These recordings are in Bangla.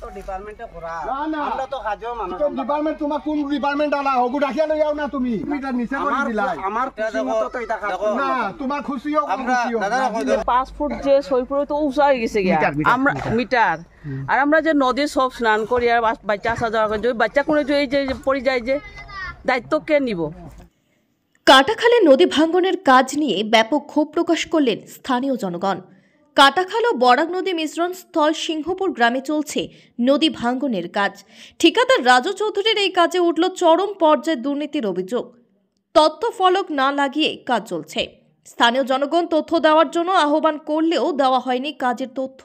তো ডিপার্টমেন্টে করা আমরা তো কাজও মানুষ ডিপার্টমেন্ট তোমার কোন ডিপার্টমেন্ট আলা হগু রাখিয়া লই যাও না তুমি এটা নিচে করে দিলাই আমার খুশি মতো তো এটা কাজ না তোমার খুশিও খুশিও 5 ফুট যে সইপুরে তো উঁচা হয়ে গেছে গিয়া আমরা মিটার আর আমরা যে নদী সব স্নান করি আর বাচ্চা আসা যাওয়া করি বাচ্চা কোনো যে এই যে পড়ে যায় যে দায়িত্ব কে নিব। কাটাখালে নদী ভাঙ্গনের কাজ নিয়ে ব্যাপক ক্ষোভ প্রকাশ করলেন স্থানীয় জনগণ। কাটাখাল ও বরাক নদী মিশ্রণ স্থল সিংহপুর গ্রামে চলছে নদী ভাঙ্গনের কাজ। ঠিকাদার রাজু চৌধুরীর এই কাজে উঠল চরম পর্যায়ে দুর্নীতির অভিযোগ। তথ্য ফলক না লাগিয়ে কাজ চলছে। স্থানীয় জনগণ তথ্য দেওয়ার জন্য আহ্বান করলেও দেওয়া হয়নি কাজের তথ্য।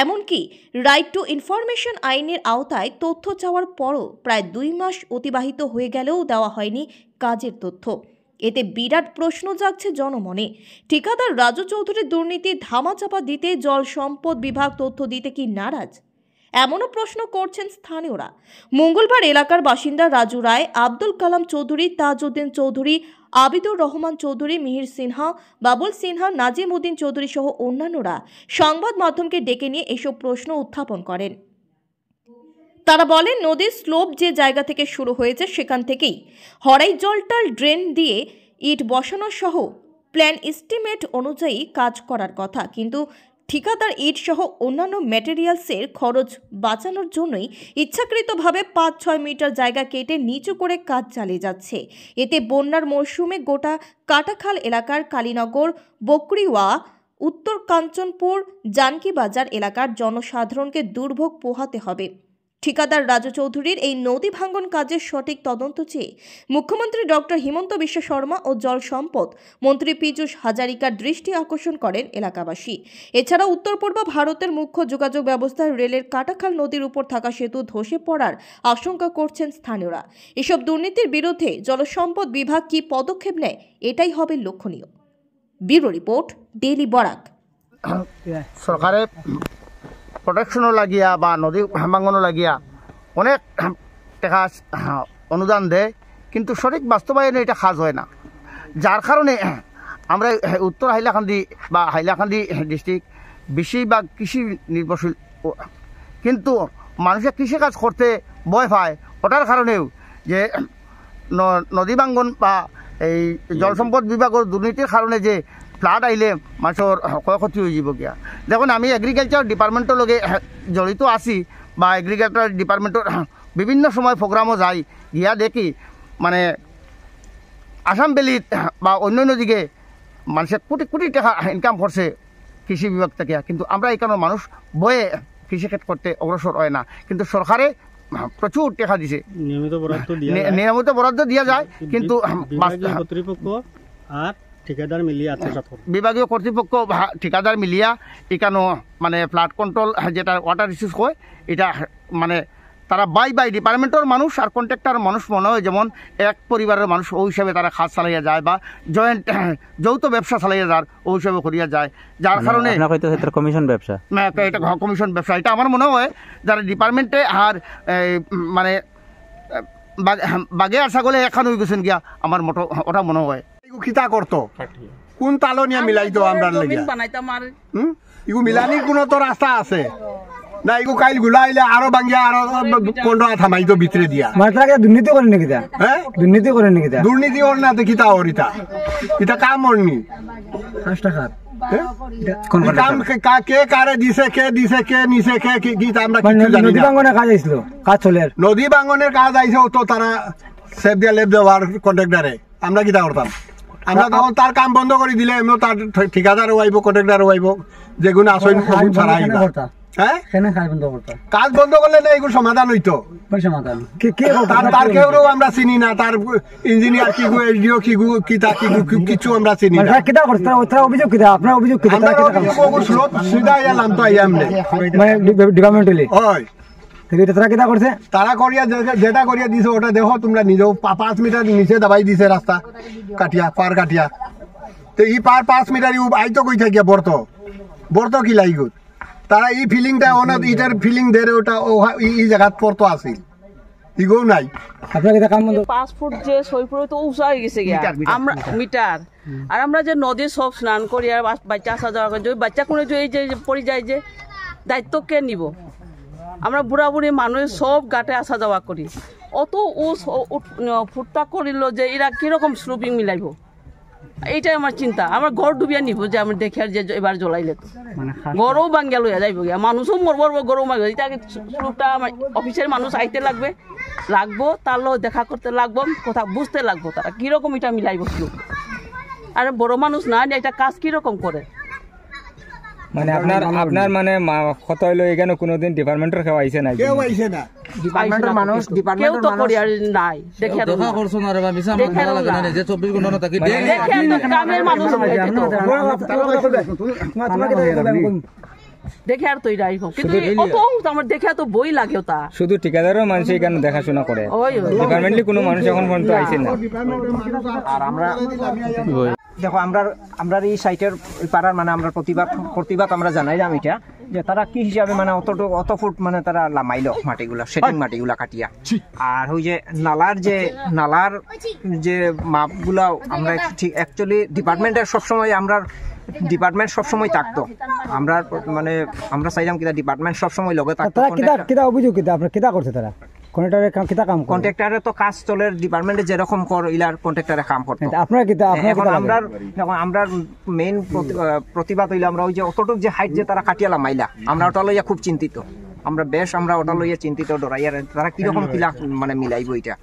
এমনকি রাইট টু ইনফরমেশন আইনের আওতায় তথ্য চাওয়ার পরও প্রায় 2 মাস অতিবাহিত হয়ে গেলেও দেওয়া হয়নি কাজের তথ্য। এতে বিরাট প্রশ্ন জাগছে জনমনে। ঠিকাদার রাজু চৌধুরীর দুর্নীতি ধামাচাপা দিতে জল সম্পদ বিভাগ তথ্য দিতে কি নারাজ? এমনও প্রশ্ন করছেন স্থানীয়রা। মঙ্গলবার এলাকার বাসিন্দা রাজু রায়, আব্দুল কালাম চৌধুরী, তাজউদ্দিন চৌধুরী, আবিদুর রহমান চৌধুরী, মিহির সিনহা, বাবুল সিনহা, নাজিম উদ্দিন চৌধুরী সহ অন্যান্যরা সংবাদ মাধ্যমকে ডেকে নিয়ে এসব প্রশ্ন উত্থাপন করেন। তারা বলেন, নদীর স্লোপ যে জায়গা থেকে শুরু হয়েছে সেখান থেকেই হরাইজন্টাল ড্রেন দিয়ে ইট বসানো সহ প্ল্যান এস্টিমেট অনুযায়ী কাজ করার কথা, কিন্তু ঠিকাদার ইট সহ অন্যান্য ম্যাটেরিয়ালসের খরচ বাঁচানোর জন্যই ইচ্ছাকৃতভাবে 5-6 মিটার জায়গা কেটে নিচু করে কাজ চালিয়ে যাচ্ছে। এতে বন্যার মরশুমে গোটা কাটাখাল এলাকার কালীনগর, বকরিওয়া, উত্তর কাঞ্চনপুর, জানকি বাজার এলাকার জনসাধারণকে দুর্ভোগ পোহাতে হবে। ঠিকাদার রাজু চৌধুরীর এই নদী ভাঙ্গন কাজের সঠিক তদন্ত চেয়ে মুখ্যমন্ত্রী ডক্টর হিমন্ত বিশ্ব শর্মা ও জল সম্পদ মন্ত্রী পীযূষ হাজারিকার দৃষ্টি আকর্ষণ করেন এলাকাবাসী। এছাড়া উত্তর পূর্ব ভারতের মুখ্য যোগাযোগ ব্যবস্থায় রেলের কাটাখাল নদীর উপর থাকা সেতু ধসে পড়ার আশঙ্কা করছেন স্থানীয়রা। এসব দুর্নীতির বিরুদ্ধে জলসম্পদ বিভাগ কি পদক্ষেপ নেয়, এটাই হবে লক্ষণীয়। Bureau report, daily Barak. সরকারে প্রোটেকশনও লাগিয়া বা নদী ভাঙ্গনও লাগিয়া অনেক টাকা অনুদান দেয়, কিন্তু সঠিক বাস্তবায়নে এটা কাজ হয় না। যার কারণে আমরা উত্তর হাইলাকান্দি বা হাইলাকান্দি ডিস্ট্রিক্ট বেশিরভাগ কৃষি নির্ভরশীল, কিন্তু মানুষের কৃষিকাজ করতে ভয় পায়। ওটার কারণেও যে নদী ভাঙ্গন বা এই জলসম্পদ বিভাগের দুর্নীতির কারণে যে ফ্লাড আইলে মানুষের ক্ষয়ক্ষতি হয়ে যাব গিয়া। দেখুন, আমি এগ্রিকালচার ডিপার্টমেন্টের লগে জড়িত আছি বা এগ্রিকালচার ডিপার্টমেন্টের বিভিন্ন সময় প্রোগ্রামও যাই, গিয়া দেখি মানে আসাম ভ্যালিত বা অন্যান্য দিকে মানুষের কোটি কোটি টাকা ইনকাম করছে কৃষি বিভাগ থেকে, কিন্তু আমরা এখানে মানুষ বয়ে কৃষিক্ষেত্র করতে অগ্রসর হয় না। কিন্তু সরকারে প্রচুর টাকা দিছে, নিয়মিত বরাদ্দ দিয়া যায়, কিন্তু কর্তৃপক্ষ আর ঠিকাদার মিলিয়ে বিভাগীয় কর্তৃপক্ষ ঠিকাদার মিলিয়া এখানো মানে ফ্লাড কন্ট্রোল যেটা ওয়াটার ইস্যুস হয়, এটা মানে তারা বাই ডিপার্টমেন্টের মানুষ আর কন্ট্রাক্টর মানুষ মনে হয় যেমন এক পরিবারের মানুষ, ওই হিসাবে তারা খাত চালাইয়া যায় বা যৌথ ব্যবসা চালাইয়া যায়, ওই হিসাবে করিয়া যায়। যার কারণে কমিশন ব্যবসা, এটা কমিশন ব্যবসা। এটা আমার মনে হয় যারা ডিপার্টমেন্টে আর মানে বাগে আর ছাগলে এখন হয়ে গেছেন গিয়া, আমার মোটো ওটা মনে হয়। খিতা করতো কোন তালো নিয়ে মিলাইতো আমরা ইগু মিলানির কোনো তো রাস্তা আছে না? ইগু কাইল গুলাইলে আরো ভাঙ্গিয়া আরো 15 থামাইতো ভিতরে দিয়া। দুর্নীতি করেন নাকি? হ্যাঁ, দুর্নীতি করেন নাকি? দুর্নীতি ওর না তো খিতা ওর এটা কাম ওরনি 5 টাকা কাম কে কারে দিছে, কে দিছে, কে নিছে, কে কি আমরা কিছু জানি না। নদী ভাঙ্গনের কাজ আইছিল, কাজ চলে নদী ভাঙ্গনের কাজ আইছে, তো তারা সেফ দিয়া লেপ দেওয়ার কন্ট্রাক্টরে আমরা কিতা করতাম? আমরা তখন তার কাম বন্ধ করে দিলে এমনি তার ঠিকাদারও আইব, কন্ট্রাক্টরও আইব, যেগুলো আসল ছাড়া হ্যাঁ কাজ বন্ধ করলে না এগুলো সমাধান হইতো। তার কেউ আমরা চিনি না, তার ইঞ্জিনিয়ার কি গু, এসডিও কি গু, কিতা কি গু, কিছু আমরা চিনি না। অভিযোগ কিতা আপনার অভিযোগ সুবিধা এলাম তো ডিপার্টমেন্টালি হয় তারা করিয়া যেটা করিয়া দিছে ওটা দেখো তোমরা নিজেও। 5 মিটার নিচে দাবাই দিছে রাস্তা কাটিয়া, পার কাটিয়া। তো ই পার 5 মিটার আইতো কই থাকিয়া বর্ত কি লাগি তারা এই ফিলিংটা ইটার ফিলিং দেরে ওটা এই জায়গাত পড়তো আছিল, ইগো নাই। 5 ফুট যে সইপুরে তো উঁচা হয়ে গেছে গিয়া আমরা মিটার আর আমরা যে নদী সব স্নান করি আর বাচ্চা আসা যাওয়া করি, বাচ্চা কোনো যে এই যে পড়ে যায় যে দায়িত্ব কে নিব? আমরা বুড়া বুড়ি মানুষ সব ঘাটে আসা যাওয়া করি, অত ফুটটা করিল যে এরা কিরকম স্লুপিং মিলাইব, এইটাই আমার চিন্তা। আমার ঘর ডুবিয়া নিব যে আমি দেখে আর যে এবার জ্বলাইলে তো ঘরও ভাঙ্গিয়া লইয়া যাইব গিয়া, মানুষও মরবর গরু মারবে। এটা স্লুপটা আমার অফিসের মানুষ আইতে লাগবো তার লোক দেখা করতে লাগবো, কথা বুঝতে লাগবো তারা কিরকম এটা মিলাইব স্লুপ। আর বড় মানুষ না এটা কাজ কিরকম করে। মানে আপনার মানে কত হইলো এখানে কোনোদিন ডিপার্টমেন্টের কেউ আইছে না? কেউ আইছে না। ডিপার্টমেন্টের মানুষ কেউ তো করি আর নাই দেখে গ্রামের মানুষ দেখে আর তৈরি কিন্তু আমার দেখে তো বই লাগে তা শুধু ঠিকাদারও মানুষ এখানে দেখাশোনা করে, ডিপার্টমেন্টলি কোনো মানুষ এখন পর্যন্ত আইছে না। আর আমরা দেখো আমরা এই সাইটের পাড়ার মানে আমরা প্রতিবাদ আমরা জানাইলাম এটা যে তারা কি হিসাবে মানে অত ফুট মানে তারা লামাইল মাটিগুলা, সেটিং মাটিগুলা কাটিয়া। আর ওই যে নালার যে মাপগুলা আমরা ঠিক অ্যাকচুয়ালি ডিপার্টমেন্টের সবসময় থাকতো। আমরা চাইলাম কিনা ডিপার্টমেন্ট সবসময় লগে থাকতো। কিতা অভিযোগ কিতা আপনার কিতা করছে তারা? কন্ট্রাক্টরে তো কাজ চলে ডিপার্টমেন্টে যেরকম ইলার কন্ট্রাক্টরে কাম করতে। এখন আমরা মেইন প্রতিবাদ হইলে আমরা ওই যে অতটুক যে হাইট যে তারা কাটিয়ালা মাইলা, আমরা ওটা লইয়া খুব চিন্তিত। আমরা ওটা লইয়া চিন্তিত, ডরাইয়া তারা কিরকম কিলা মানে মিলাইব এটা।